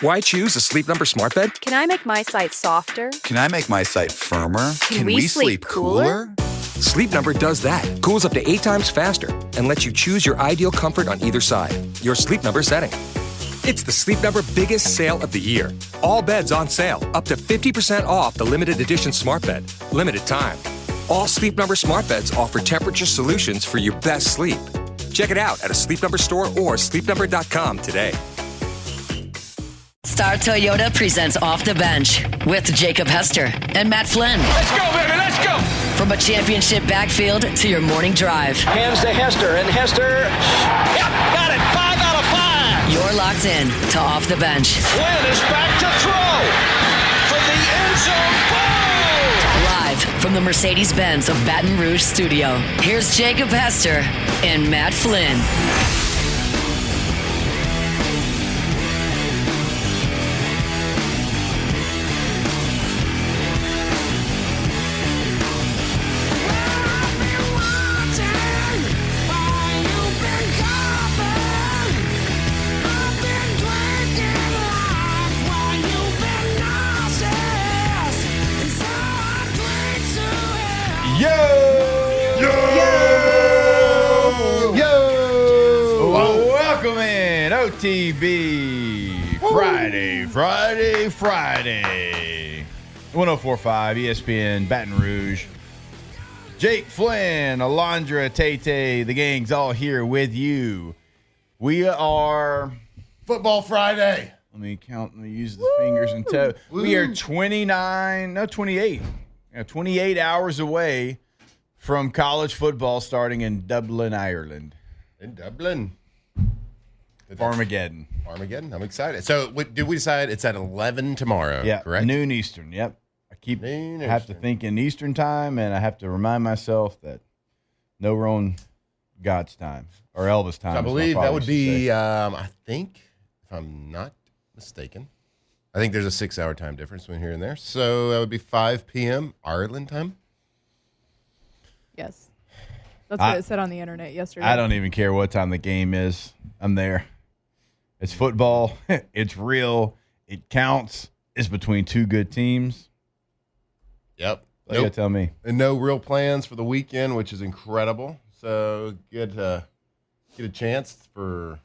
Why choose a Sleep Number smart bed? Can I make my site softer? Can I make my site firmer? Can we sleep cooler? Sleep Number does that. Cools up to 8 times faster and lets you choose your ideal comfort on either side. Your Sleep Number setting. It's the Sleep Number biggest sale of the year. All beds on sale, up to 50% off the limited edition smart bed. Limited time. All Sleep Number smart beds offer temperature solutions for your best sleep. Check it out at a Sleep Number store or sleepnumber.com today. Star Toyota presents Off the Bench with Jacob Hester and Matt Flynn. Let's go, baby, let's go! From a championship backfield to your morning drive. Hands to Hester, and Hester, yep, got it, 5 out of 5! You're locked in to Off the Bench. Flynn is back to throw from the end zone, boom! Live from the Mercedes-Benz of Baton Rouge studio, here's Jacob Hester and Matt Flynn. Welcome in OTB Friday. 104.5 ESPN Baton Rouge. Jake Flynn, Alondra, Tay, the gang's all here with you. We are Football Friday. Let me count. Let me use the fingers and toe. We are 28 hours away from college football starting in Dublin, Ireland. In Dublin. Armageddon. I'm excited. So, did we decide it's at 11 tomorrow? Yeah, correct? noon Eastern. Yep. I have to think in Eastern time, and I have to remind myself that no, we're on God's time or Elvis time. So I believe that would be, I think, if I'm not mistaken, I think there's a 6-hour time difference between here and there. So that would be 5 p.m. Ireland time. Yes. That's what it said on the internet yesterday. I don't even care what time the game is. I'm there. It's football. It's real. It counts. It's between two good teams. Yep. You gotta tell me. And no real plans for the weekend, which is incredible. So get a chance for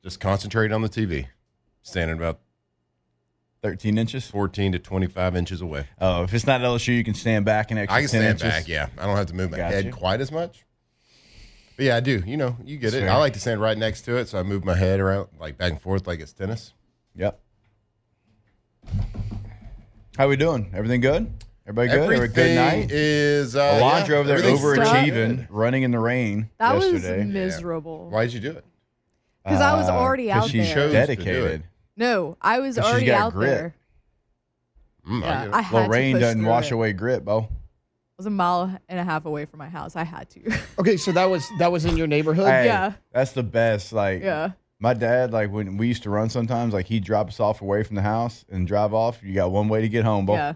just concentrate on the TV. Standing about 13 inches? 14 to 25 inches away. Oh, if it's not LSU, you can stand back an extra 10 I can stand inches. back, yeah. I don't have to move my head you. quite as much. But yeah, I do. You know, you get it. Fair. I like to stand right next to it, so I move my head around, like back and forth like it's tennis. Yep. How we doing? Everything good? Everybody good? Everything Good night? is Alondra over there everything's overachieving, good. running in the rain That yesterday. was miserable. Why did you do it? Because I was already out she there. chose- dedicated. No, I was 'Cause she's already got out grit. there. I Yeah, get it. I had Well, to rain push doesn't through wash it. away grit, Bo. It was a mile and a half away from my house. I had to. Okay, so that was in your neighborhood? Hey, Yeah. That's the best. Like, Yeah. my dad, like when we used to run sometimes, like he'd drop us off away from the house and drive off. You got one way to get home, Bo. Yeah.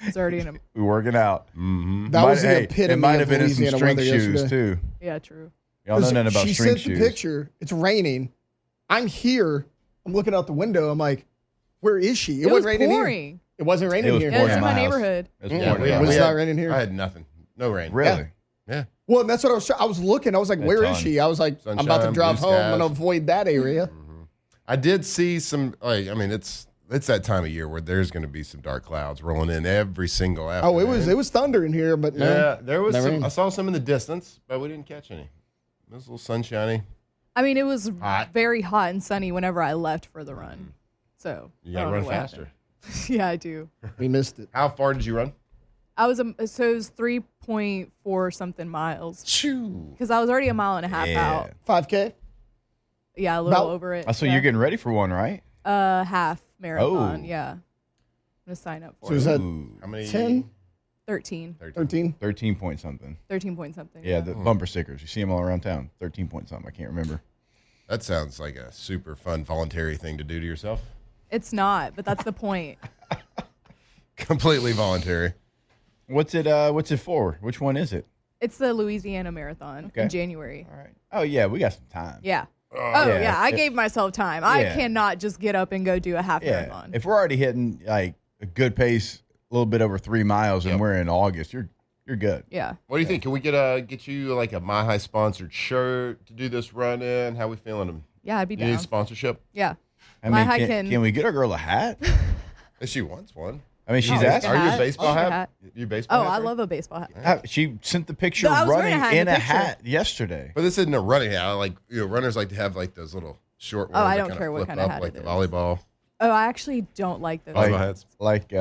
It's already in a. We're working out. Mm-hmm. That was the Hey, epitome it might of have been in some Louisiana string weather shoes, yesterday. too. Yeah, true. Y'all know nothing about she string sent shoes. the picture. It's raining. I'm here. I'm looking out the window. I'm like, where is she? It was wasn't raining here. pouring. It wasn't raining It was here. Yeah, pouring it's in my house. neighborhood. It was Yeah, pouring we in had- my It's house. not raining here. I had nothing. No rain. Really? Yeah. Well, and that's what I was looking. I was like, A where is ton. she? I was like, I'm about Sunshine, to drive blue home. I'm skies. going to avoid that area. I did see some, like, I mean, it's that time of year where there's going to be some dark clouds rolling in every single afternoon. Oh, it was thunder in here, but no. Yeah, there was no some. rain. I saw some in the distance, but we didn't catch any. It was a little sunshiny. I mean, it was Hot. very hot and sunny whenever I left for the run. So You I got to don't run know what faster. happened. Yeah, I do. We missed it. How far did you run? I was so it was 3.4 something miles Shoo. because I was already a mile and a half out. 5K? Yeah, a little About- over it. Oh, so yeah. you're getting ready for one, right? Half marathon. Oh. Yeah, I'm gonna sign up for So it. is that Ooh, How many? 10, 13. 13? 13 point something. 13 point something. Yeah, the bumper stickers. You see them all around town. 13 point something. I can't remember. That sounds like a super fun voluntary thing to do to yourself. It's not, but that's the point. Completely voluntary. What's it for? Which one is it? It's the Louisiana Marathon Okay. in January. All right. Oh, yeah, we got some time. Yeah. Oh, yeah. I gave myself time. I cannot just get up and go do a half marathon. If we're already hitting like a good pace, a little bit over 3 miles, and we're in August, you're good. Yeah. What do you think? Can we get you like a My High sponsored shirt to do this run in? How we feeling? Yeah, I'd be You down. need sponsorship? Yeah. I mean, can we get our girl a hat? If she wants one. I mean, she's asked. Are you a hat. baseball I'll get a hat? hat. You a baseball Oh, hat? I right? love a baseball hat. She sent the picture No, I was wearing running a hat in in the a picture. hat yesterday. But this isn't a running hat. Like, runners like to have like those little short ones. I that don't kinda care what flip kind of up, hat like it the is. volleyball. Oh, I actually don't like those. Volleyball hats. Like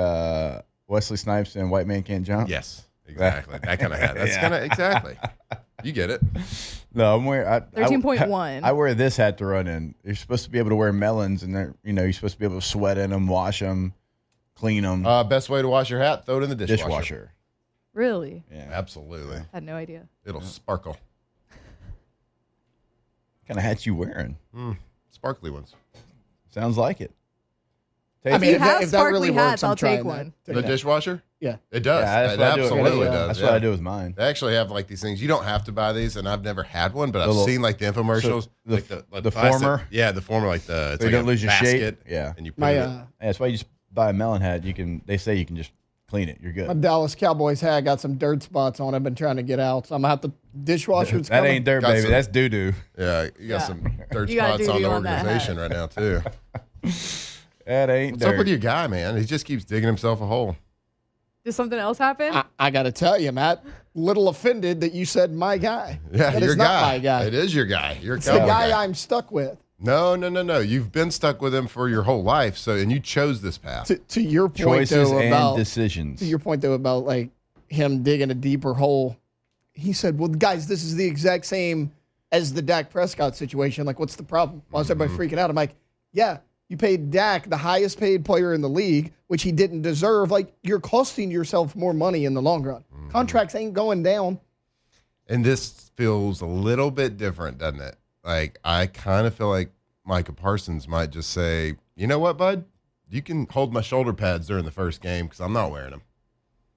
Wesley Snipes and White Man Can't Jump? Yes, exactly. That kind of hat. That's kind of exactly. You get it. No, I'm wearing 13.1. I wear this hat to run in. You're supposed to be able to wear melons, and you're supposed to be able to sweat in them, wash them, clean them. Best way to wash your hat: throw it in the dishwasher. Dishwasher. Really? Yeah. Absolutely. I had no idea. It'll sparkle. What kind of hat you wearing? Sparkly ones. Sounds like it. I mean, if you have if that really sparkly works, hats, I'm I'll take trying one. that. The dishwasher? Yeah. It does. Yeah, that's It what I do. absolutely does. That's yeah. what I do with mine. They actually have like these things. You don't have to buy these, and I've never had one, but I've Little- seen like the infomercials. So the- like the plastic- former? Yeah, the former, like the. It's So you like don't a lose your basket, shape? Yeah. And you put My it. Yeah, that's why you just buy a melon hat. They say you can just clean it. You're my good. Dallas Cowboys hat got some dirt spots on it. I've been trying to get out, so I'm gonna have to dishwasher's That coming. ain't dirt, Got baby. some- That's doo doo. Yeah, you got Yeah. some dirt You got spots on the doo-doo on that organization hat. right now too. That ain't What's dirt. up with your guy, man? He just keeps digging himself a hole. Did something else happen? I got to tell you, Matt, little offended that you said my guy. Yeah, that your is guy. not my guy. It is your guy. Your It's the guy I'm stuck with. No. You've been stuck with him for your whole life, and you chose this path. To your point, Choices though, and about decisions. to your point though about like him digging a deeper hole. He said, "Well, guys, this is the exact same as the Dak Prescott situation. Like, what's the problem? Why is everybody freaking out?" I'm like, "Yeah, you paid Dak, the highest paid player in the league, which he didn't deserve. Like, you're costing yourself more money in the long run. Contracts ain't going down." And this feels a little bit different, doesn't it? Like, I kind of feel like Micah Parsons might just say, "You know what, bud? You can hold my shoulder pads during the first game because I'm not wearing them."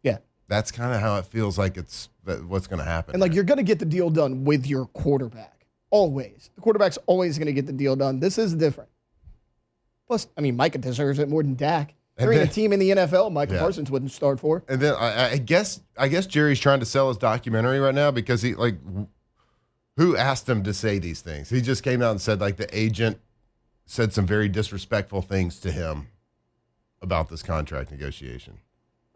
Yeah. That's kind of how it feels like what's going to happen. And like, you're going to get the deal done with your quarterback. Always. The quarterback's always going to get the deal done. This is different. Plus, I mean, Micah deserves it more than Dak. There ain't a team in the NFL Micah Parsons wouldn't start for. And then I guess Jerry's trying to sell his documentary right now because he like, who asked him to say these things? He just came out and said like the agent said some very disrespectful things to him about this contract negotiation.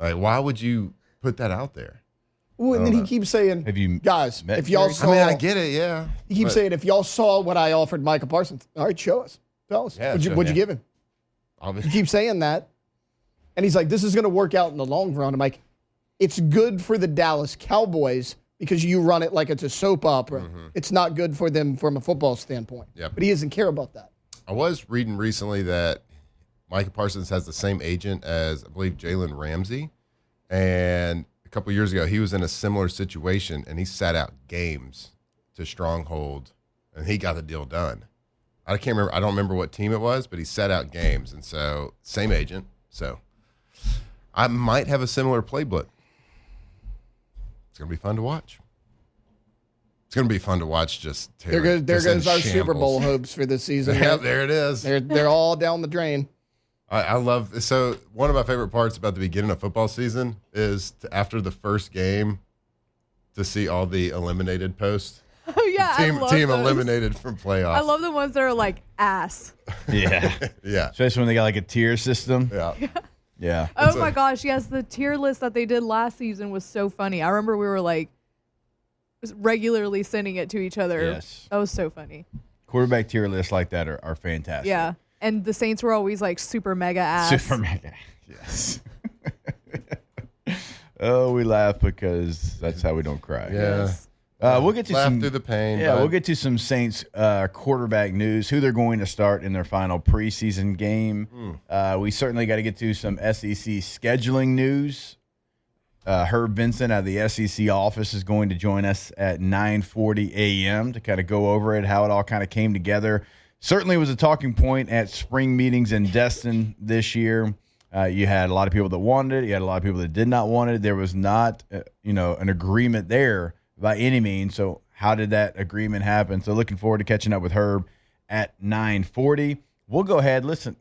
Like, why would you put that out there? Ooh, and then he keeps saying, Have you guys, met if y'all Jerry? saw, I mean, I get it, yeah. he keeps saying, if y'all saw what I offered Micah Parsons, all right, show us. Tell us. Yeah, What'd you give him? He Obviously. keeps saying that. And he's like, this is going to work out in the long run. I'm like, it's good for the Dallas Cowboys because you run it like it's a soap opera. It's not good for them from a football standpoint. Yep. But he doesn't care about that. I was reading recently that Micah Parsons has the same agent as, I believe, Jalen Ramsey. And a couple years ago, he was in a similar situation, and he sat out games to Stronghold, and he got the deal done. I can't remember. I don't remember what team it was, but he sat out games. And so, same agent. So, I might have a similar playbook. It's going to be fun to watch. It's going to be fun to watch just There Taylor goes just in our Super Bowl shambles. hopes for this season. Yeah, there it is. They're all down the drain. I love so one of my favorite parts about the beginning of football season is after the first game to see all the eliminated posts. Oh yeah, I love Team those. eliminated from playoffs. I love the ones that are like ass. Yeah. Yeah. Especially when they got like a tier system. Yeah. Yeah. Oh my gosh, yes, the tier list that they did last season was so funny. I remember we were like regularly sending it to each other. Yes. That was so funny. Quarterback tier lists like that are fantastic. Yeah. And the Saints were always like super mega ass. Super mega. Yes. Oh, we laugh because that's how we don't cry. Yeah. We'll get to Laugh some through the pain. Yeah, bud. we'll get to some Saints quarterback news, who they're going to start in their final preseason game. We certainly got to get to some SEC scheduling news. Herb Vincent out of the SEC office is going to join us at 9:40 a.m. to kind of go over it, how it all kind of came together. Certainly was a talking point at spring meetings in Destin this year. You had a lot of people that wanted it. You had a lot of people that did not want it. There was not, an agreement there by any means. So how did that agreement happen? So looking forward to catching up with Herb at 9:40. We'll go ahead. Listen,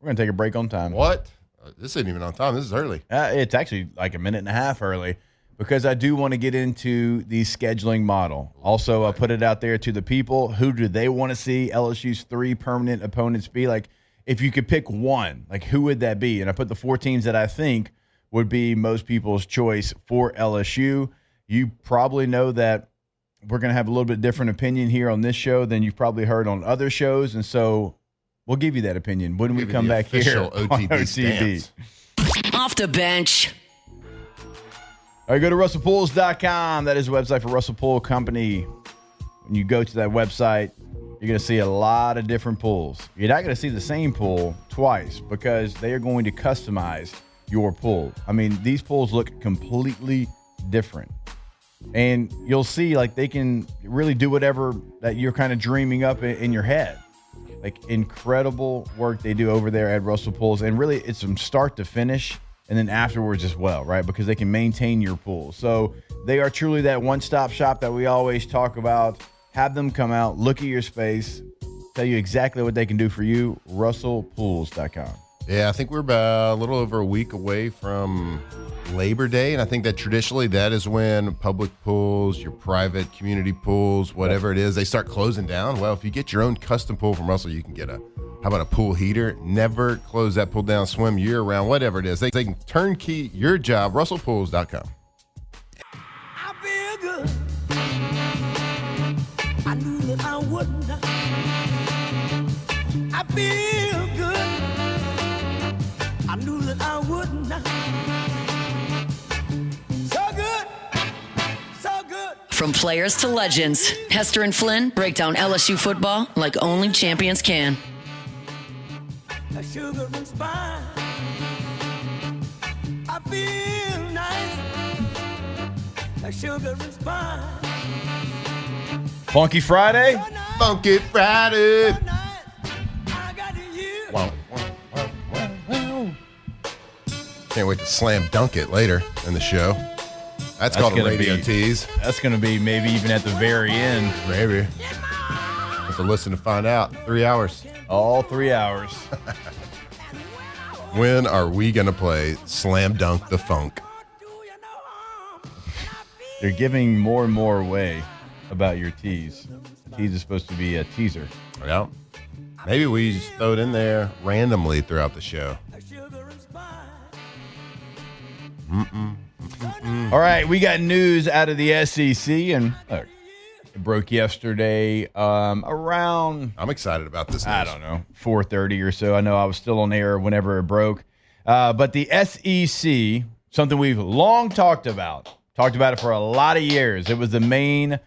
we're going to take a break on time. What? This isn't even on time. This is early. It's actually like a minute and a half early because I do want to get into the scheduling model. Also, I put it out there to the people. Who do they want to see LSU's 3 permanent opponents be? Like, if you could pick one, like who would that be? And I put the 4 teams that I think would be most people's choice for LSU. You probably know that we're going to have a little bit different opinion here on this show than you've probably heard on other shows. And so we'll give you that opinion when we come back here on OTB. Off the bench. All right, go to RussellPools.com. That is the website for Russell Pool Company. When you go to that website, you're going to see a lot of different pools. You're not going to see the same pool twice because they are going to customize your pool. I mean, these pools look completely different. And you'll see, like, they can really do whatever that you're kind of dreaming up in your head. Like, incredible work they do over there at Russell Pools. And really, it's from start to finish and then afterwards as well, right? Because they can maintain your pool. So they are truly that one-stop shop that we always talk about. Have them come out, look at your space, tell you exactly what they can do for you. RussellPools.com. Yeah, I think we're about a little over a week away from Labor Day, and I think that traditionally that is when public pools, your private community pools, whatever it is, they start closing down. Well, if you get your own custom pool from Russell, you can get how about a pool heater? Never close that pool down, swim year-round, whatever it is. They can turnkey your job, RussellPools.com. I feel good. I knew that I wouldn't. I feel good. I knew that I wouldn't. So good. So good. From players to legends, Hester and Flynn break down LSU football like only champions can. A sugar and spice. I feel nice. A sugar and spice. Funky Friday? Funky Friday. I got you. Wow. Can't wait to slam dunk it later in the show. That's called a radio tease. That's going to be maybe even at the very end. Maybe. Have to listen to find out. 3 hours. All 3 hours. When are we going to play Slam Dunk the Funk? You're giving more and more away about your tease. Tease is supposed to be a teaser. Yeah. Maybe we just throw it in there randomly throughout the show. All right, we got news out of the SEC, and look, it broke yesterday around, I'm excited about this news. I don't know, 4:30 or so. I know I was still on air whenever it broke. But the SEC, something we've long talked about it for a lot of years. It was the main,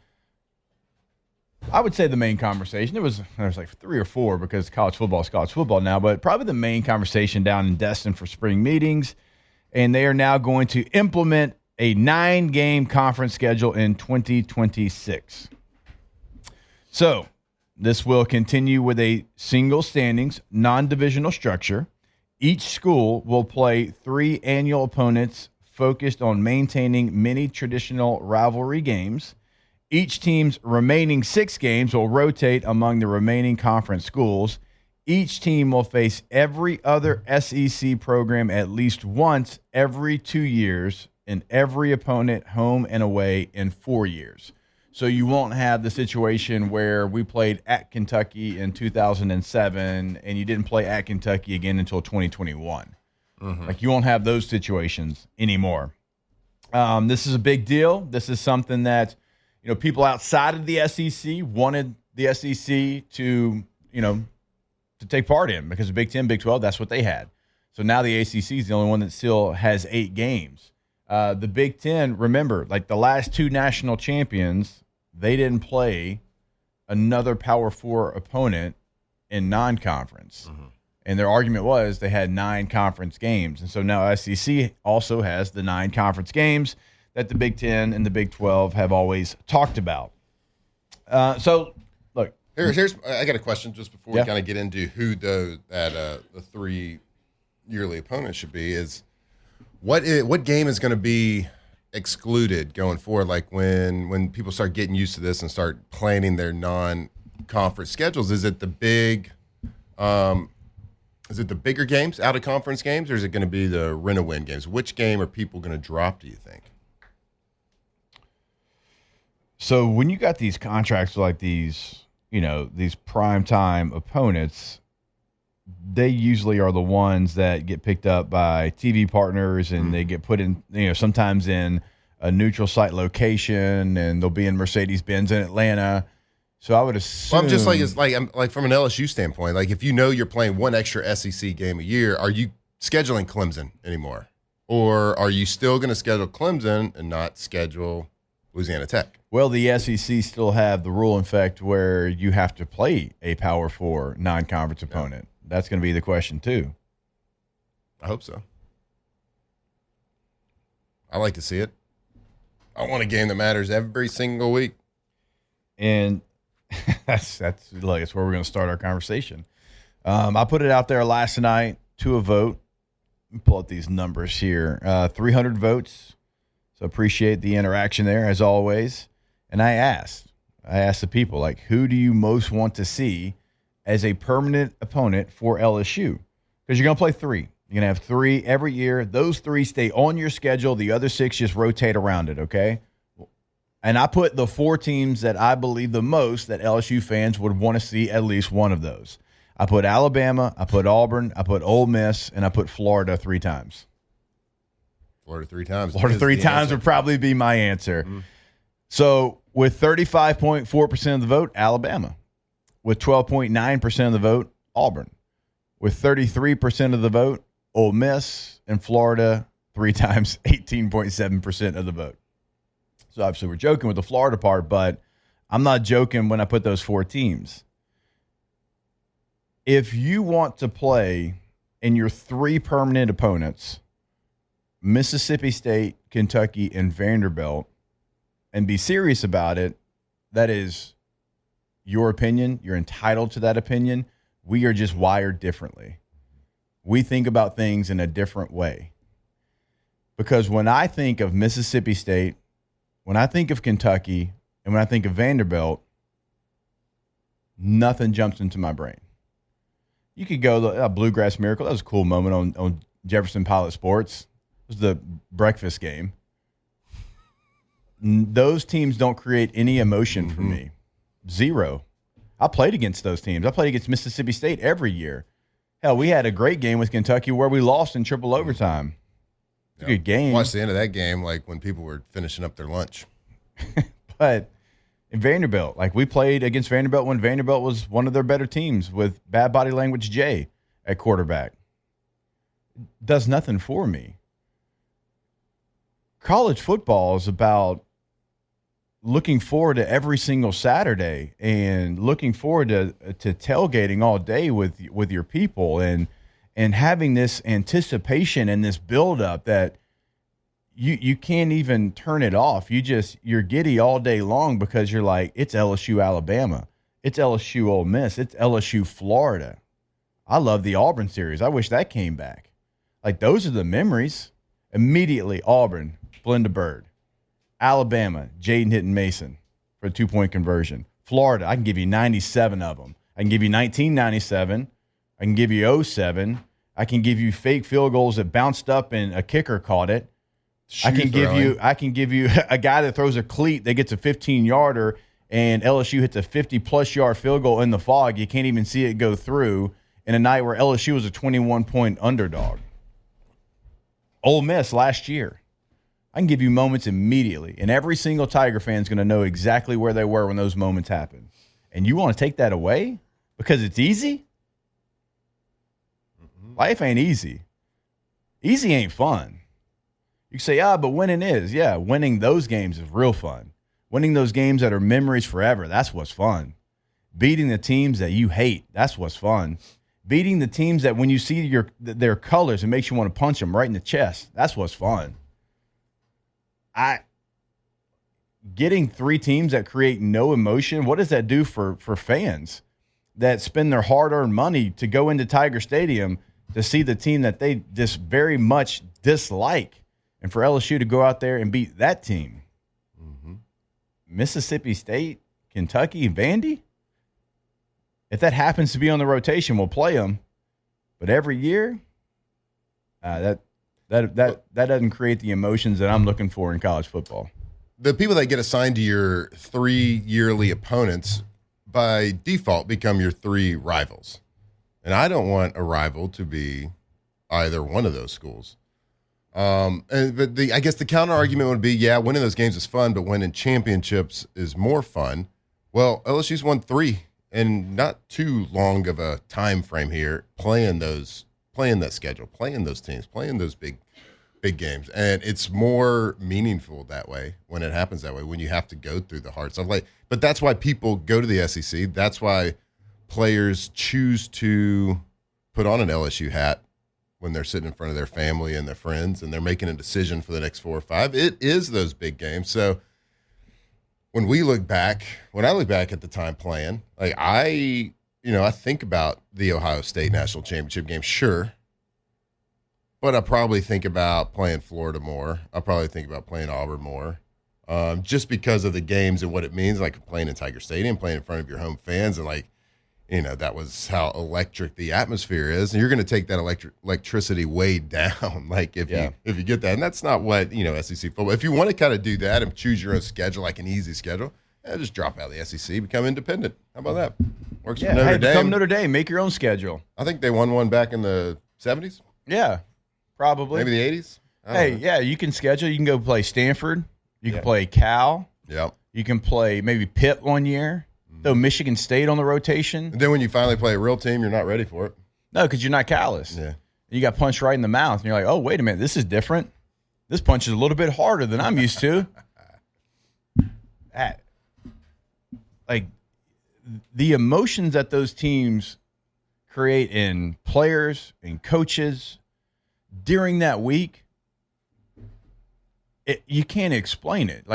I would say the main conversation. There was like 3 or 4 because college football is college football now, but probably the main conversation down in Destin for spring meetings. And they are now going to implement a 9-game conference schedule in 2026. So this will continue with a single standings, non-divisional structure. Each school will play 3 annual opponents focused on maintaining many traditional rivalry games. Each team's remaining 6 games will rotate among the remaining conference schools. Each team will face every other SEC program at least once every 2 years, and every opponent home and away in 4 years. So you won't have the situation where we played at Kentucky in 2007 and you didn't play at Kentucky again until 2021. Like, you won't have those situations anymore. This is a big deal. This is something that, people outside of the SEC wanted the SEC to take part in, because the Big 10, Big 12, that's what they had. So now the ACC is the only one that still has 8 games. The Big 10, remember, like the last 2 national champions, they didn't play another Power 4 opponent in non-conference. And their argument was they had 9 conference games. And so now SEC also has the 9 conference games that the Big 10 and the Big 12 have always talked about. So, look. Here's I got a question just before we kind of get into who the 3 yearly opponents should be. Is what game is going to be excluded going forward? Like when people start getting used to this and start planning their conference schedules? Is it the big, is it the bigger games, out of conference games, or is it going to be the rent-a-win games? Which game are people going to drop, do you think? So when you got these contracts like these, these primetime opponents, they usually are the ones that get picked up by TV partners, and they get put in, sometimes in a neutral site location, and they'll be in Mercedes-Benz in Atlanta. So I would assume. Well, I'm just like from an LSU standpoint, like if you're playing one extra SEC game a year, are you scheduling Clemson anymore? Or are you still going to schedule Clemson and not schedule Louisiana Tech? Well, the SEC still have the rule in effect where you have to play a Power 4 non-conference opponent. That's going to be the question, too. I hope so. I like to see it. I want a game that matters every single week. And that's where we're going to start our conversation. I put it out there last night to a vote. Let me pull up these numbers here. 300 votes. So appreciate the interaction there, as always. And I asked the people, who do you most want to see as a permanent opponent for LSU? Because you're going to play 3. You're going to have 3 every year. Those 3 stay on your schedule. The other 6 just rotate around it, okay? And I put the 4 teams that I believe the most that LSU fans would want to see at least one of those. I put Alabama, I put Auburn, I put Ole Miss, and I put Florida 3 times. Florida 3 times. Florida 3 times would probably be my answer. Mm-hmm. So with 35.4% of the vote, Alabama. With 12.9% of the vote, Auburn. With 33% of the vote, Ole Miss. And Florida 3 times, 18.7% of the vote. So obviously we're joking with the Florida part, but I'm not joking when I put those 4 teams. If you want to play in your 3 permanent opponents, Mississippi State, Kentucky, and Vanderbilt, and be serious about it, that is your opinion. You're entitled to that opinion. We are just wired differently. We think about things in a different way. Because when I think of Mississippi State, when I think of Kentucky, and when I think of Vanderbilt, nothing jumps into my brain. You could go Bluegrass Miracle. That was a cool moment on Jefferson Pilot Sports. It was the breakfast game. Those teams don't create any emotion for me. 0. I played against those teams. I played against Mississippi State every year. Hell, we had a great game with Kentucky where we lost in triple overtime. It's a good game. Watched the end of that game when people were finishing up their lunch. But in Vanderbilt, we played against Vanderbilt when Vanderbilt was one of their better teams with Bad Body Language Jay at quarterback. Does nothing for me. College football is about looking forward to every single Saturday and looking forward to tailgating all day with your people and having this anticipation and this buildup that you can't even turn it off. You're giddy all day long because you're like, it's LSU Alabama, it's LSU Ole Miss, it's LSU Florida. I love the Auburn series. I wish that came back. Those are the memories. Immediately Auburn, Blenda Bird. Alabama, Jaden Hitton Mason for a 2-point conversion. Florida, I can give you 97 of them. I can give you 1997. I can give you 07. I can give you fake field goals that bounced up and a kicker caught it. I can give you a guy that throws a cleat that gets a 15-yarder and LSU hits a 50-plus yard field goal in the fog. You can't even see it go through in a night where LSU was a 21-point underdog. Ole Miss last year. I can give you moments immediately, and every single Tiger fan is going to know exactly where they were when those moments happened. And you want to take that away because it's easy? Life ain't easy. Easy ain't fun. You can say, but winning is. Yeah, winning those games is real fun. Winning those games that are memories forever, that's what's fun. Beating the teams that you hate, that's what's fun. Beating the teams that when you see their colors, it makes you want to punch them right in the chest, that's what's fun. Getting 3 teams that create no emotion, what does that do for fans that spend their hard-earned money to go into Tiger Stadium to see the team that they just very much dislike, and for LSU to go out there and beat that team? Mississippi State, Kentucky, Vandy? if that happens to be on the rotation, we'll play them. But every year, that doesn't create the emotions that I'm looking for in college football. The people that get assigned to your 3 yearly opponents by default become your 3 rivals. And I don't want a rival to be either one of those schools. But I guess the counter argument would be, yeah, winning those games is fun, but winning championships is more fun. Well, LSU's won 3 and not too long of a time frame here playing that schedule, playing those teams, playing those big games. And it's more meaningful that way when it happens that way, when you have to go through the hard stuff. But that's why people go to the SEC. That's why players choose to put on an LSU hat when they're sitting in front of their family and their friends and they're making a decision for the next 4 or 5. It is those big games. So when I look back at the time playing, I think about the Ohio State National Championship game, sure. But I probably think about playing Florida more. I probably think about playing Auburn more, just because of the games and what it means, like playing in Tiger Stadium, playing in front of your home fans, and that was how electric the atmosphere is. And you're going to take that electricity way down, if you get that. And that's not what SEC football. If you want to kind of do that and choose your own schedule, like an easy schedule, just drop out of the SEC, become independent. How about that? Works for Notre Dame. Become Notre Dame. Make your own schedule. I think they won one back in the 70s. Yeah. Probably. Maybe the 80s? You can schedule. You can go play Stanford. You can play Cal. Yep. You can play maybe Pitt one year. Throw Michigan State on the rotation. And then when you finally play a real team, you're not ready for it. No, because you're not callous. Yeah. You got punched right in the mouth. And you're like, oh, wait a minute. This is different. This punch is a little bit harder than I'm used to. The emotions that those teams create in players and coaches during that week, you can't explain it.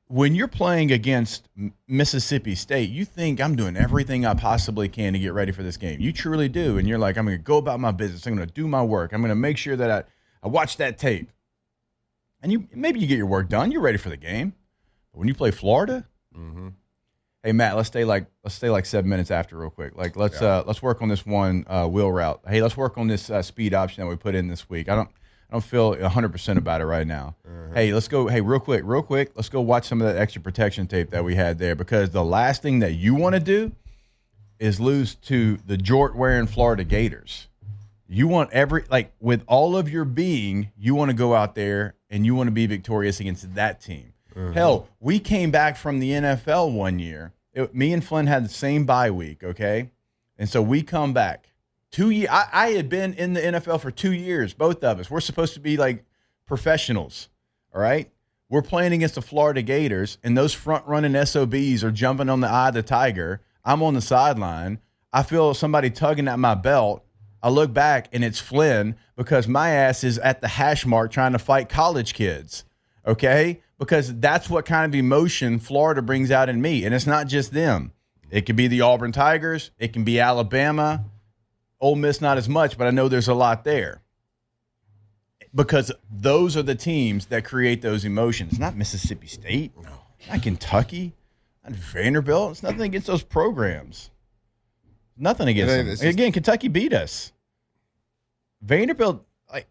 When you're playing against Mississippi State, you think I'm doing everything I possibly can to get ready for this game. You truly do. And you're like, I'm going to go about my business. I'm going to do my work. I'm going to make sure that I watch that tape. And maybe you get your work done. You're ready for the game. But when you play Florida, hey, Matt, let's stay like 7 minutes after real quick. Let's work on this one wheel route. Hey, let's work on this speed option that we put in this week. I don't feel 100% about it right now. Hey, let's go. Hey, real quick. Let's go watch some of that extra protection tape that we had there, because the last thing that you want to do is lose to the jort-wearing Florida Gators. You want with all of your being, you want to go out there and you want to be victorious against that team. Hell, we came back from the NFL one year. Me and Flynn had the same bye week, okay? And so we come back. 2 years. I had been in the NFL for 2 years, both of us. We're supposed to be like professionals, all right? We're playing against the Florida Gators, and those front-running SOBs are jumping on the eye of the tiger. I'm on the sideline. I feel somebody tugging at my belt. I look back, and it's Flynn, because my ass is at the hash mark trying to fight college kids, okay? Because that's what kind of emotion Florida brings out in me, and it's not just them. It could be the Auburn Tigers. It can be Alabama. Ole Miss, not as much, but I know there's a lot there. Because those are the teams that create those emotions. Not Mississippi State, not Kentucky, not Vanderbilt. It's nothing against those programs. Nothing against them. Again, Kentucky beat us. Vanderbilt, it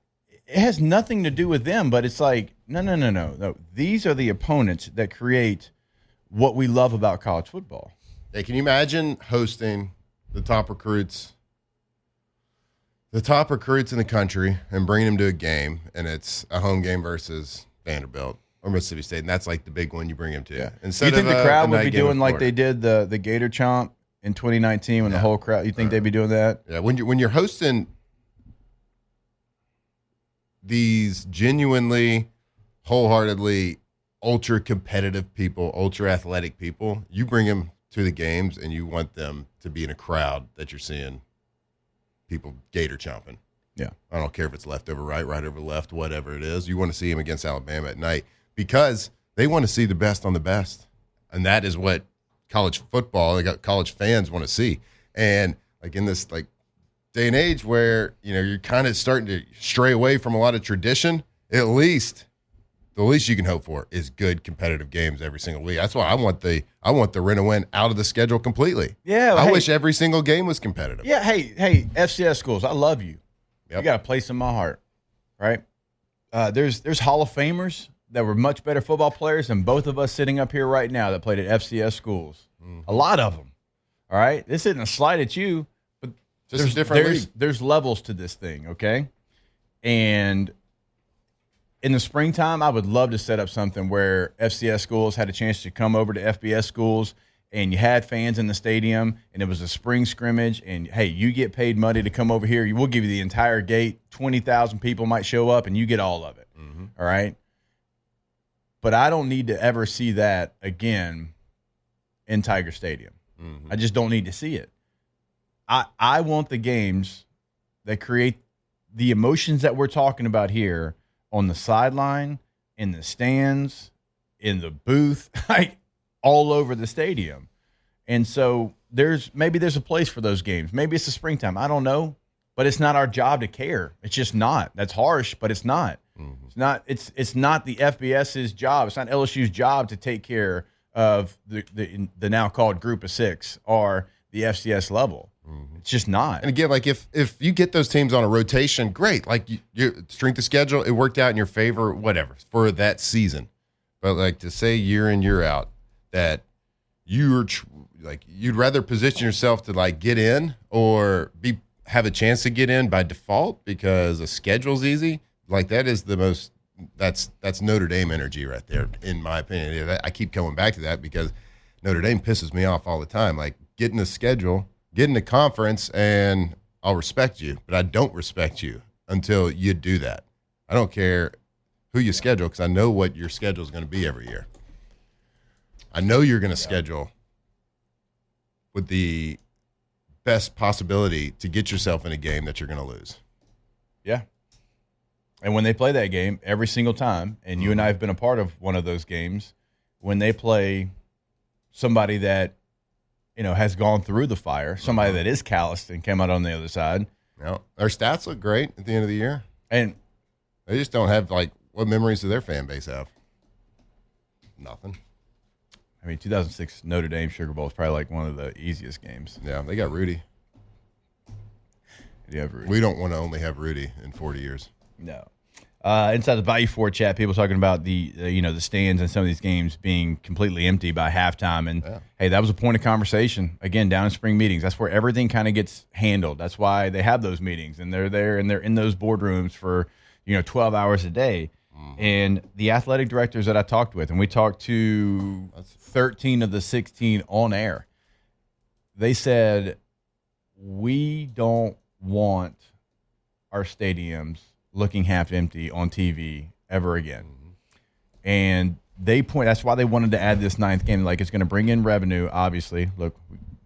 has nothing to do with them, but it's no. These are the opponents that create what we love about college football. Hey, can you imagine hosting the top recruits in the country and bringing them to a game, and it's a home game versus Vanderbilt or Mississippi State, and that's like the big one you bring them to. Yeah. Do you think the crowd would be doing like they did the Gator Chomp in 2019 when the whole crowd? You think they'd be doing that? Yeah. When you're hosting these genuinely, wholeheartedly ultra competitive people, ultra athletic people, you bring them to the games and you want them to be in a crowd that you're seeing people gator chomping. Yeah. I don't care if it's left over right, right over left, whatever it is. You want to see them against Alabama at night because they want to see the best on the best. And that is what college football, college fans want to see. And in this day and age where, you're kind of starting to stray away from a lot of tradition, at least the least you can hope for is good competitive games every single week. That's why I want the rent and win out of the schedule completely. Yeah, I wish every single game was competitive. Yeah, hey, FCS schools, I love you. Yep. You got a place in my heart, right? There's Hall of Famers that were much better football players than both of us sitting up here right now that played at FCS schools. A lot of them. All right, this isn't a slight at you, but Just a different league. There's levels to this thing, okay? And in the springtime, I would love to set up something where FCS schools had a chance to come over to FBS schools, and you had fans in the stadium, and it was a spring scrimmage, and, hey, you get paid money to come over here. We'll give you the entire gate. 20,000 people might show up, and you get all of it, all right? But I don't need to ever see that again in Tiger Stadium. I just don't need to see it. I want the games that create the emotions that we're talking about here on the sideline, in the stands, in the booth, like all over the stadium. And so maybe there's a place for those games. Maybe it's the springtime. I don't know, but it's not our job to care. It's just not. That's harsh, but it's not. It's not. It's not the FBS's job. It's not LSU's job to take care of the now called Group of Six or the FCS level. It's just not. And again, like if you get those teams on a rotation, great. Like your strength of schedule, it worked out in your favor, whatever, for that season. But like to say year in, year out that you'd rather position yourself to like get in or have a chance to get in by default because the schedule's easy. Like that is the most. That's Notre Dame energy right there, in my opinion. I keep coming back to that because Notre Dame pisses me off all the time. Like get in the schedule. Get in the conference, and I'll respect you, but I don't respect you until you do that. I don't care who you schedule because I know what your schedule is going to be every year. I know you're going to schedule with the best possibility to get yourself in a game that you're going to lose. Yeah. And when they play that game every single time, and you and I have been a part of one of those games, when they play somebody that has gone through the fire, somebody that is calloused and came out on the other side. Yeah, their stats look great at the end of the year. And they just don't have, like, what memories do their fan base have? Nothing. I mean, 2006 Notre Dame Sugar Bowl is probably like one of the easiest games. Yeah, they got Rudy. You have Rudy. We don't want to only have Rudy in 40 years. No. Inside the Bayou 4 chat, people talking about the stands and some of these games being completely empty by halftime. And, hey, that was a point of conversation, again, down in spring meetings. That's where everything kind of gets handled. That's why they have those meetings, and they're there, and they're in those boardrooms for, 12 hours a day. And the athletic directors that I talked with, and we talked to 13 of the 16 on air, they said, we don't want our stadiums looking half empty on TV ever again. And that's why they wanted to add this ninth game. Like, it's going to bring in revenue, obviously. Look,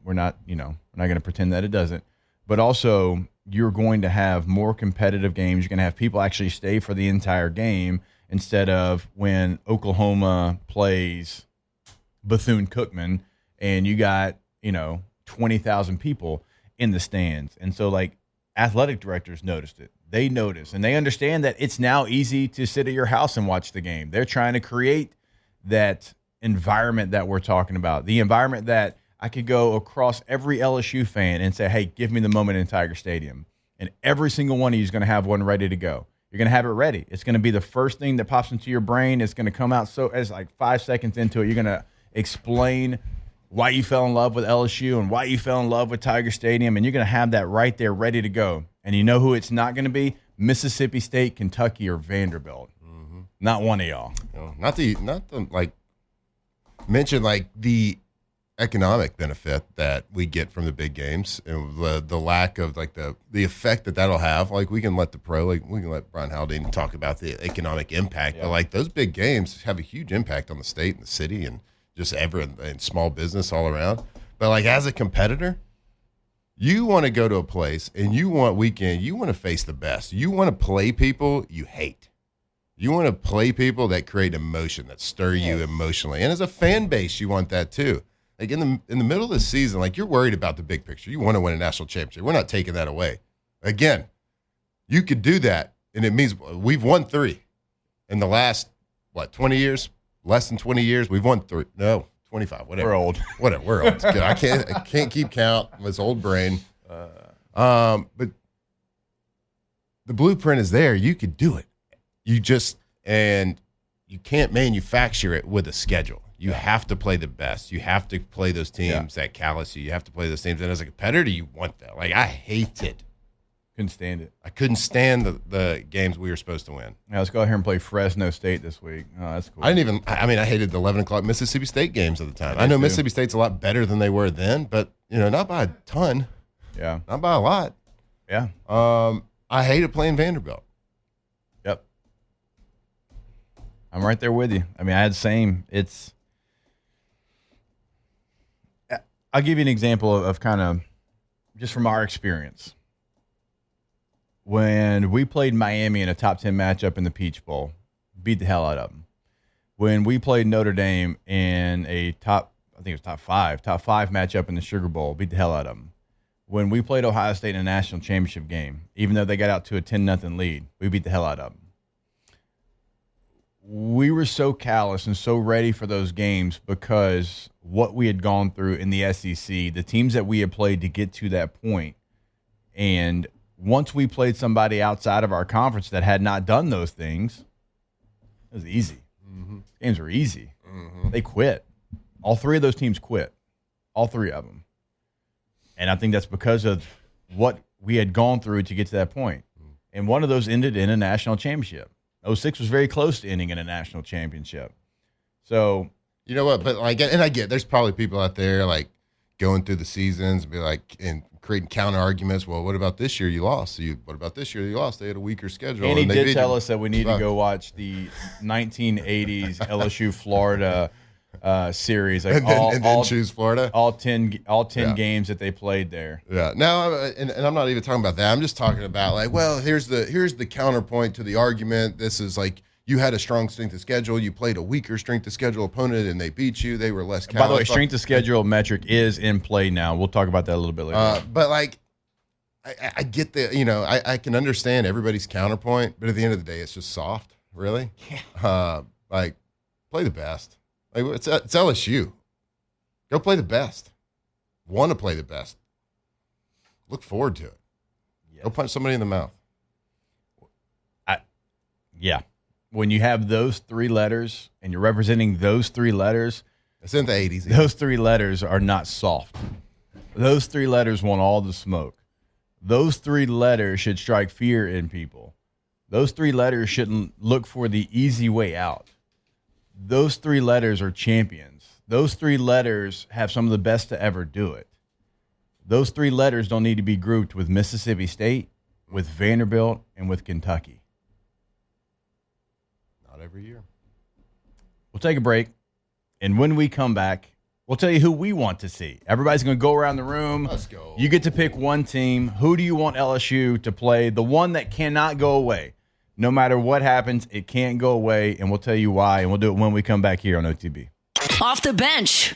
we're not going to pretend that it doesn't. But also, you're going to have more competitive games. You're going to have people actually stay for the entire game instead of when Oklahoma plays Bethune-Cookman and you got, 20,000 people in the stands. And so, like, athletic directors noticed it. They notice, and they understand that it's now easy to sit at your house and watch the game. They're trying to create that environment that we're talking about, the environment that I could go across every LSU fan and say, hey, give me the moment in Tiger Stadium. And every single one of you is going to have one ready to go. You're going to have it ready. It's going to be the first thing that pops into your brain. It's going to come out as like 5 seconds into it. You're going to explain why you fell in love with LSU and why you fell in love with Tiger Stadium, and you're going to have that right there ready to go. And you know who it's not going to be? Mississippi State, Kentucky, or Vanderbilt. Not one of y'all. Not the like mention like the economic benefit that we get from the big games and the lack of like the effect that'll have. Like we can let Brian Haldane talk about the economic impact, but like those big games have a huge impact on the state and the city and just and small business all around. But like as a competitor, you want to go to a place and you want to face the best. You want to play people you hate. You want to play people that create emotion, that stir you emotionally. And as a fan base, you want that too. Like in the middle of the season, like you're worried about the big picture. You want to win a national championship. We're not taking that away. Again, you could do that, and it means we've won 3 in the last what, 20 years? Less than 20 years? We've won 25, whatever. We're old. Whatever, we're old. I can't keep count. This old brain. But the blueprint is there. You could do it. And you can't manufacture it with a schedule. You have to play the best. You have to play those teams that callous you. You have to play those teams. And as a competitor, you want that. Like, I hate it. Couldn't stand it. I couldn't stand the games we were supposed to win. Now, let's go out here and play Fresno State this week. Oh, that's cool. I hated the 11 o'clock Mississippi State games at the time. I know Mississippi State's a lot better than they were then, but, not by a ton. Yeah. Not by a lot. Yeah. I hated playing Vanderbilt. Yep. I'm right there with you. I mean, I had the same. I'll give you an example of kind of just from our experience. When we played Miami in a top 10 matchup in the Peach Bowl, beat the hell out of them. When we played Notre Dame in a top 5 matchup in the Sugar Bowl, beat the hell out of them. When we played Ohio State in a national championship game, even though they got out to a 10-0 lead, we beat the hell out of them. We were so callous and so ready for those games because what we had gone through in the SEC, the teams that we had played to get to that point, and once we played somebody outside of our conference that had not done those things, it was easy. Mm-hmm. Games were easy. Mm-hmm. They quit. All three of those teams quit. All three of them. And I think that's because of what we had gone through to get to that point. Mm-hmm. And one of those ended in a national championship. 06 was very close to ending in a national championship. So, you know what? But I get there's probably people out there like going through the seasons and be like, and creating counter arguments. Well, what about this year you lost? What about this year you lost? They had a weaker schedule. And he did tell us that we need to go watch the 1980s LSU Florida series. Like and then choose Florida. All 10 games that they played there. Yeah. Now, and I'm not even talking about that. I'm just talking about like, well, here's the counterpoint to the argument. This is like, you had a strong strength of schedule. You played a weaker strength of schedule opponent, and they beat you. They were less callous. By the way, strength of schedule metric is in play now. We'll talk about that a little bit later. But like, I get the, I can understand everybody's counterpoint, but at the end of the day, it's just soft, really. Yeah. Like, play the best. Like, it's LSU. Go play the best. Want to play the best. Look forward to it. Yes. Go punch somebody in the mouth. Yeah. When you have those three letters and you're representing those three letters, it's in the 80s. Those three letters are not soft. Those three letters want all the smoke. Those three letters should strike fear in people. Those three letters shouldn't look for the easy way out. Those three letters are champions. Those three letters have some of the best to ever do it. Those three letters don't need to be grouped with Mississippi State, with Vanderbilt, and with Kentucky. Every year. We'll take a break, and when we come back, we'll tell you who we want to see. Everybody's going to go around the room. Let's go. You get to pick one team. Who do you want LSU to play? The one that cannot go away. No matter what happens, it can't go away, and we'll tell you why, and we'll do it when we come back here on OTB. Off the bench.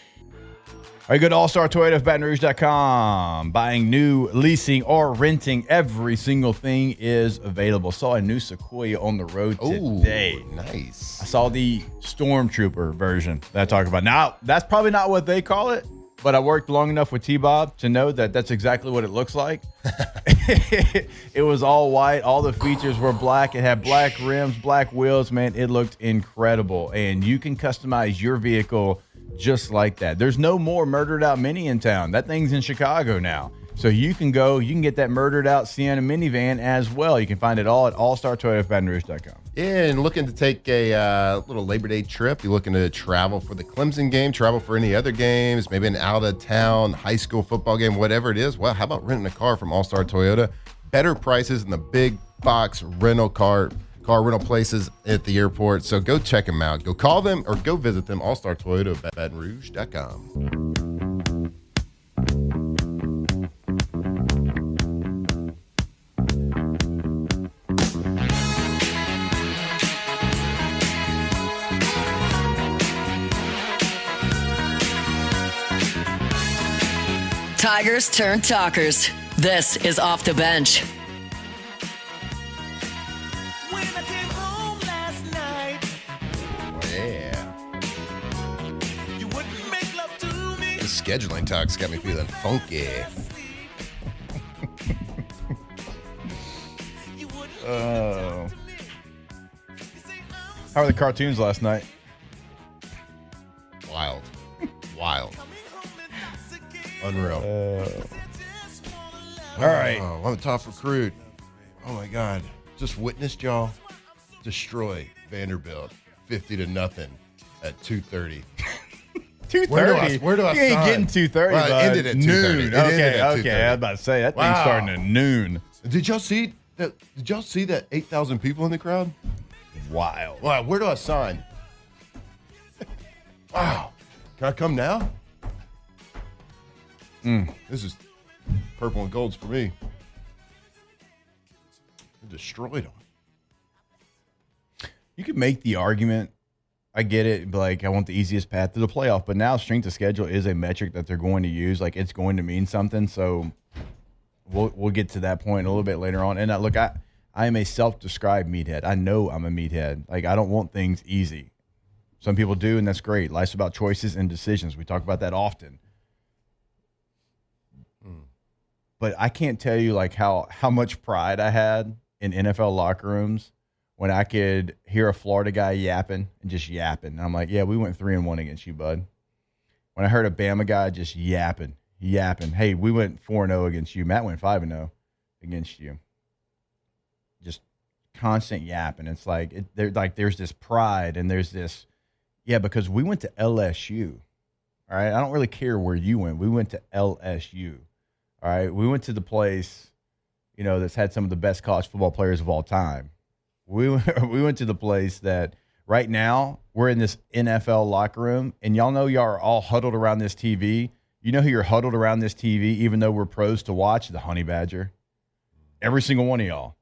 All right, go to All-Star Toyota of BatonRouge.com. Buying new, leasing, or renting, every single thing is available. Saw a new Sequoia on the road today. Ooh, nice. I saw the Stormtrooper version that I talk about. Now, that's probably not what they call it, but I worked long enough with T-Bob to know that that's exactly what it looks like. It was all white. All the features were black. It had black rims, black wheels. Man, it looked incredible. And you can customize your vehicle just like that. There's no more Murdered Out Mini in town. That thing's in Chicago now. So you can get that Murdered Out Sienna minivan as well. You can find it all at allstartoyotaofbatonrouge.com. Yeah, and looking to take a little Labor Day trip. You're looking to travel for the Clemson game, travel for any other games, maybe an out-of-town high school football game, whatever it is. Well, how about renting a car from All-Star Toyota? Better prices in the big box rental car rental places at the airport. So go check them out. Go call them or go visit them. All-Star Toyota of BatonRouge.com. Tigers turn talkers. This is Off the Bench. scheduling talk's got me feeling funky. Oh. How were the cartoons last night? Wild. Unreal. All right. Oh, I'm a top recruit. Oh, my God. Just witnessed y'all destroy Vanderbilt 50-0 at 2:30. 2:30. Where do I You ain't sign? getting 2:30. Well, it bud. ended at 2:30. noon. It ended Okay. at I was 2:30. about to say that Wow. thing's starting at noon. Did y'all see that? Did y'all see that 8,000 people in the crowd? Wild. Wow. Where do I sign? Wow. Can I come now? This is purple and golds for me. They destroyed them. You could make the argument. I get it. Like, I want the easiest path to the playoff. But now strength of schedule is a metric that they're going to use. Like, it's going to mean something. So we'll get to that point a little bit later on. And look, I am a self-described meathead. I know I'm a meathead. Like, I don't want things easy. Some people do, and that's great. Life's about choices and decisions. We talk about that often. But I can't tell you like how much pride I had in NFL locker rooms when I could hear a Florida guy yapping and just yapping. And I'm like, yeah, we went 3-1 against you, bud. When I heard a Bama guy just yapping. Hey, we went 4-0 against you. Matt went 5-0 against you. Just constant yapping. It's like there's this pride and there's this, yeah, because we went to LSU. All right, I don't really care where you went. We went to LSU. All right, we went to the place, that's had some of the best college football players of all time. We went to the place that right now we're in this NFL locker room, and y'all know y'all are all huddled around this TV. You know who you're huddled around this TV, even though we're pros to watch? The Honey Badger. Every single one of y'all.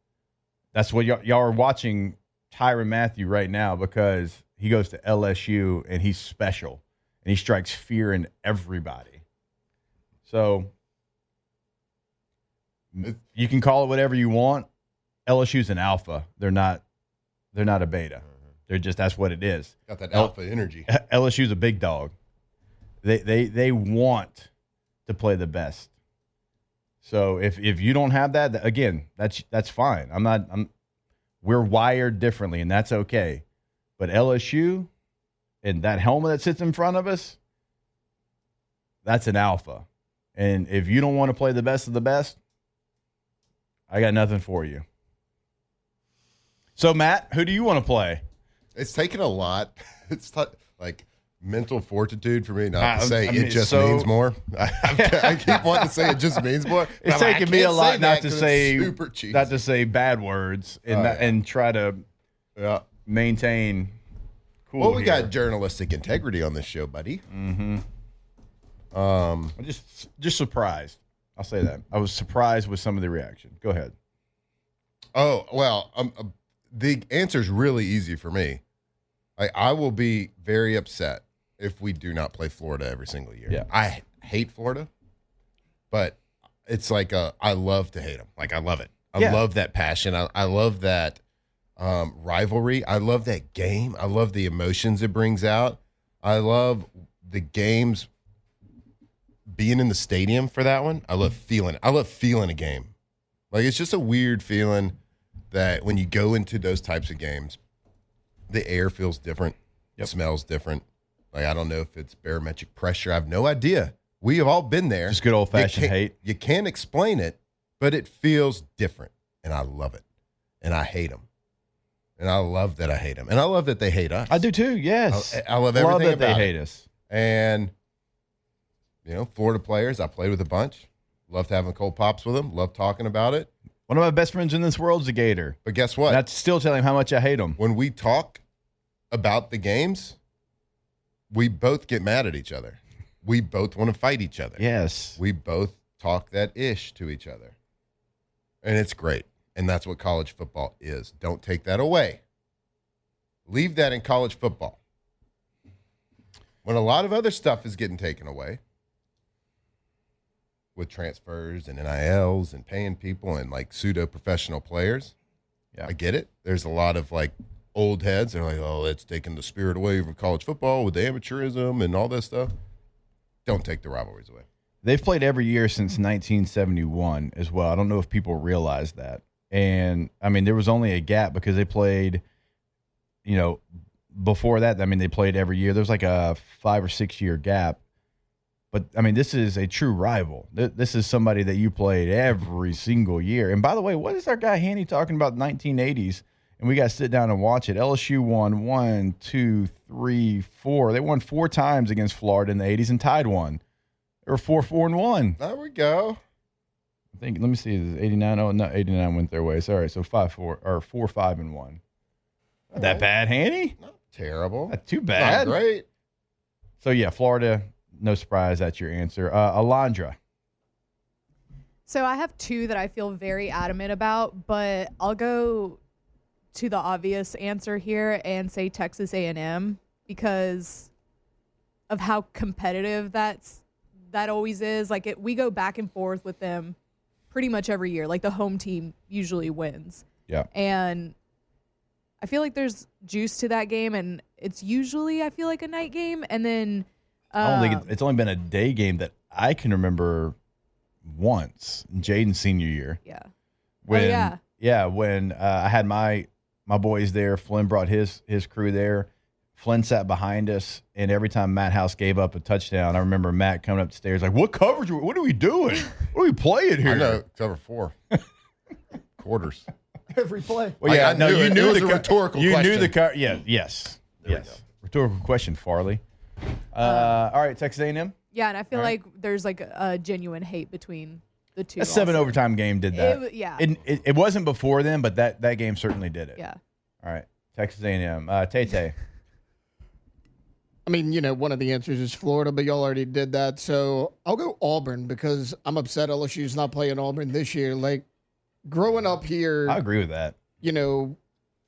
That's what y'all are watching Tyrann Mathieu right now because he goes to LSU and he's special and he strikes fear in everybody. So you can call it whatever you want. LSU's an alpha. They're not a beta. They're just, that's what it is. Got that alpha energy. LSU's a big dog. They want to play the best. So if you don't have that, again, that's fine. We're wired differently, and that's okay. But LSU and that helmet that sits in front of us, that's an alpha. And if you don't want to play the best of the best, I got nothing for you. So, Matt, who do you want to play? It's taken a lot. It's like mental fortitude for me not to say it just means more. I keep wanting to say it just means more. It's taken me a lot not to say bad words and try to maintain cool. Well, we got journalistic integrity on this show, buddy. Mm-hmm. I'm just surprised. I'll say that. I was surprised with some of the reaction. Go ahead. Oh, well, the answer is really easy for me. I will be very upset if we do not play Florida every single year. Yeah. I hate Florida, but it's like I love to hate them. Like, I love it. I love that passion. I love that rivalry. I love that game. I love the emotions it brings out. I love the games being in the stadium for that one. I love feeling a game. Like, it's just a weird feeling that when you go into those types of games, the air feels different. It smells different. Like, I don't know if it's barometric pressure. I have no idea. We have all been there. Just good old-fashioned hate. You can't explain it, but it feels different, and I love it. And I hate them. And I love that I hate them. And I love that they hate us. I do too, yes. I love everything that about they hate us. And, Florida players, I played with a bunch. Loved having cold pops with them. Loved talking about it. One of my best friends in this world is a Gator. But guess what? That's still telling him how much I hate him. When we talk about the games, we both get mad at each other. We both want to fight each other. Yes. We both talk that ish to each other. And it's great. And that's what college football is. Don't take that away. Leave that in college football. When a lot of other stuff is getting taken away, with transfers and NILs and paying people and like pseudo-professional players. Yeah. I get it. There's a lot of like old heads. They're like, oh, it's taking the spirit away from college football with the amateurism and all that stuff. don't take the rivalries away. They've played every year since 1971 as well. I don't know if people realize that. And, I mean, there was only a gap because they played, before that, I mean, they played every year. There was like a 5 or 6 year gap. But, I mean, this is a true rival. This is somebody that you played every single year. And, by the way, what is our guy Hanny talking about 1980s? And we got to sit down and watch it. LSU won 1, 2, 3, 4. They won 4 times against Florida in the 80s and tied one. They were 4-4-1. There we go. I think, let me see, is it 89? Oh, no, 89 went their way. Sorry, so 5-4 or 4-5-1. Not that bad, Hanny? Not terrible. Not too bad. Not great. So, yeah, Florida, no surprise, that's your answer. Alondra. So I have 2 that I feel very adamant about, but I'll go to the obvious answer here and say Texas A&M because of how competitive that always is. Like we go back and forth with them pretty much every year. Like the home team usually wins. Yeah. And I feel like there's juice to that game, and it's usually, I feel like, a night game. And then I don't think it's only been a day game that I can remember once, Jaden's senior year. Yeah. When, when I had my boys there, Flynn brought his crew there. Flynn sat behind us, and every time Matt House gave up a touchdown, I remember Matt coming up the stairs like, what coverage? What are we doing? What are we playing here? I know, cover 4. Quarters. Every play. Well, yeah, I knew you it. knew It was the a rhetorical You question. knew the yes. Rhetorical question, Farley. All right, Texas A&M. Yeah, and I feel like there's like a genuine hate between the two. A 7 overtime game did that. It wasn't before then, but that game certainly did it. Yeah. All right, Texas A&M. Tay. I mean, one of the answers is Florida, but y'all already did that. So I'll go Auburn because I'm upset LSU's not playing Auburn this year. Like, growing up here, I agree with that.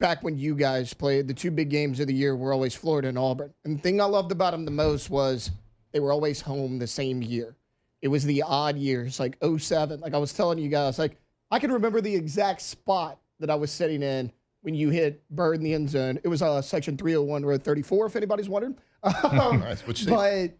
Back when you guys played, the 2 big games of the year were always Florida and Auburn. And the thing I loved about them the most was they were always home the same year. It was the odd years, like 07. Like I was telling you guys, like I can remember the exact spot that I was sitting in when you hit Bird in the end zone. It was section 301, row 34, if anybody's wondering. Nice. But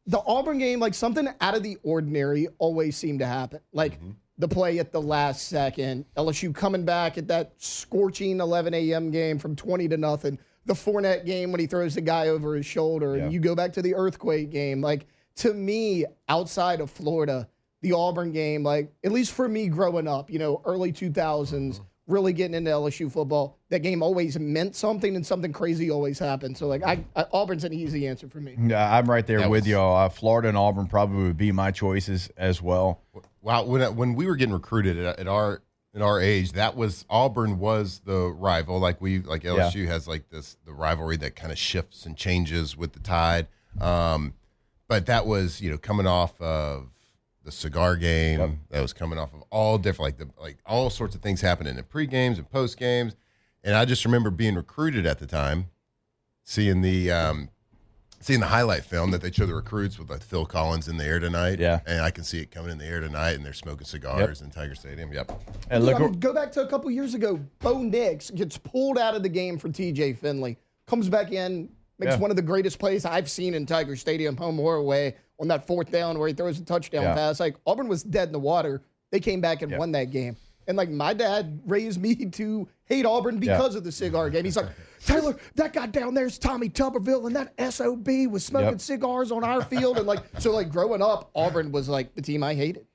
the Auburn game, like something out of the ordinary always seemed to happen. Like the play at the last second, LSU coming back at that scorching 11 a.m. game from 20-0. The Fournette game when he throws the guy over his shoulder. And you go back to the earthquake game. Like, to me, outside of Florida, the Auburn game, like, at least for me growing up, early 2000s, really getting into LSU football, that game always meant something and something crazy always happened. So, like, Auburn's an easy answer for me. Yeah, I'm right there with y'all. Florida and Auburn probably would be my choices as well. Wow, when we were getting recruited at our age, Auburn was the rival. Like LSU has like the rivalry that kind of shifts and changes with the tide. But that was coming off of the cigar game. Yep. That was coming off of all different like all sorts of things happening in pre-games and post-games. And I just remember being recruited at the time, seeing the highlight film that they show the recruits with like Phil Collins in the air tonight. Yeah. And I can see it coming in the air tonight, and they're smoking cigars in Tiger Stadium. Yep. And go back to a couple years ago. Bo Nix gets pulled out of the game for TJ Finley. Comes back in, makes one of the greatest plays I've seen in Tiger Stadium, home or away, on that 4th down where he throws a touchdown pass. Like, Auburn was dead in the water. They came back and won that game. And, like, my dad raised me to hate Auburn because of the cigar game. He's like, Taylor, that guy down there is Tommy Tuberville, and that SOB was smoking cigars on our field. And, growing up, Auburn was, like, the team I hated.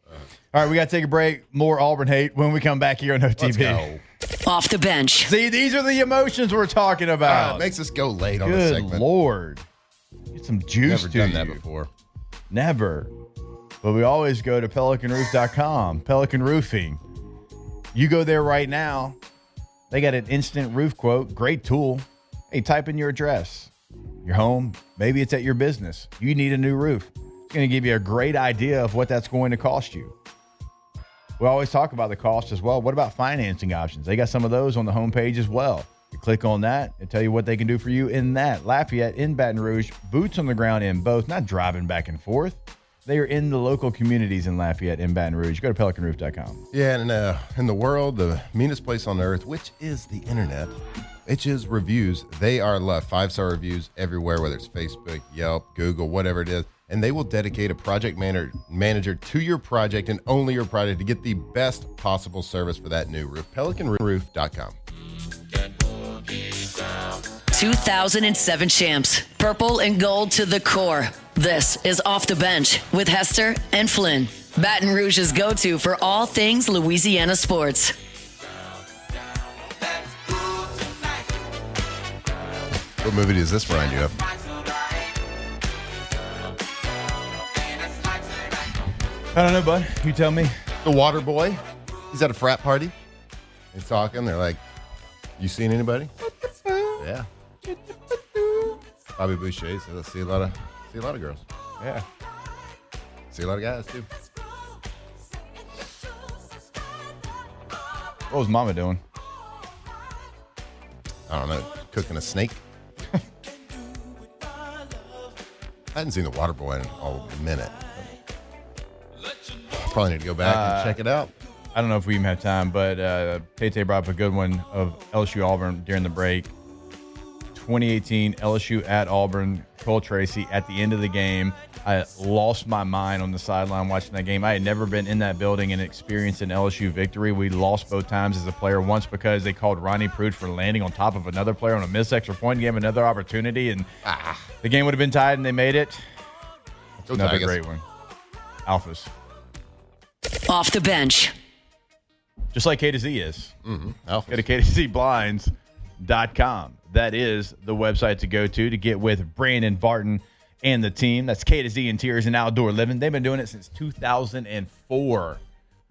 All right, we got to take a break. More Auburn hate when we come back here on OTB. Let's go. Off the bench. See, these are the emotions we're talking about. It makes us go late on the segment. Good Lord. Get some juice Never to done you. that before. Never. But we always go to pelicanroof.com. Pelican Roofing. You go there right now. They got an instant roof quote. Great tool. Hey, type in your address, your home. Maybe it's at your business. You need a new roof. It's going to give you a great idea of what that's going to cost you. We always talk about the cost as well. What about financing options? They got some of those on the homepage as well. You click on that and tell you what they can do for you in that. Lafayette, in Baton Rouge, boots on the ground in both, not driving back and forth. They are in the local communities in Lafayette, in Baton Rouge. Go to pelicanroof.com. Yeah, and in the world, the meanest place on earth, which is the internet, which is reviews. They are left 5-star reviews everywhere, whether it's Facebook, Yelp, Google, whatever it is. and they will dedicate a project manager to your project and only your project to get the best possible service for that new roof. PelicanRoof.com. 2007 champs, purple and gold to the core. This is Off the Bench with Hester and Flynn, Baton Rouge's go-to for all things Louisiana sports. What movie does this remind you of? I don't know, bud. You tell me. The Water Boy. He's at a frat party. He's talking. They're like, "You seen anybody?" Yeah. Bobby Boucher says, "I see a lot of girls. Yeah. See a lot of guys too." What was Mama doing? I don't know. Cooking a snake. I hadn't seen The Water Boy in a minute. Probably need to go back and check it out. I don't know if we even have time, but Tay brought up a good one of LSU Auburn during the break. 2018 LSU at Auburn, Cole Tracy at the end of the game. I lost my mind on the sideline watching that game. I had never been in that building and experienced an LSU victory. We lost both times as a player, once because they called Ronnie Prude for landing on top of another player on a missed extra point, gave him another opportunity, and the game would have been tied, and they made it. Another great one. Alphas. Off the Bench. Just like K to Z is. Mm-hmm. Go to KTZBlinds.com. That is the website to go to get with Brandon Barton and the team. That's K to Z Interiors and Outdoor Living. They've been doing it since 2004,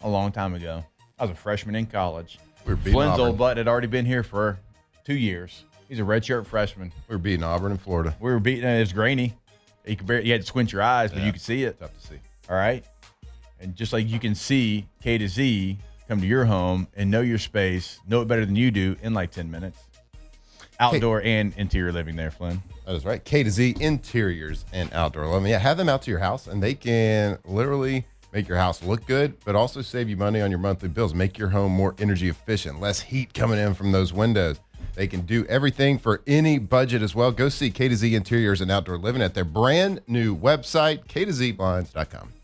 a long time ago. I was a freshman in college. Flynn's old butt had already been here for 2 years. He's a redshirt freshman. We were beating Auburn in Florida. We were beating it. It was grainy. You had to squint your eyes, but you could see it. Tough to see. All right? And just like you can see K to Z come to your home and know your space, know it better than you do in like 10 minutes. Outdoor and interior living there, Flynn. That is right. K to Z Interiors and Outdoor Living. Yeah, have them out to your house, and they can literally make your house look good, but also save you money on your monthly bills. Make your home more energy efficient, less heat coming in from those windows. They can do everything for any budget as well. Go see K to Z Interiors and Outdoor Living at their brand new website, K2ZBlinds.com.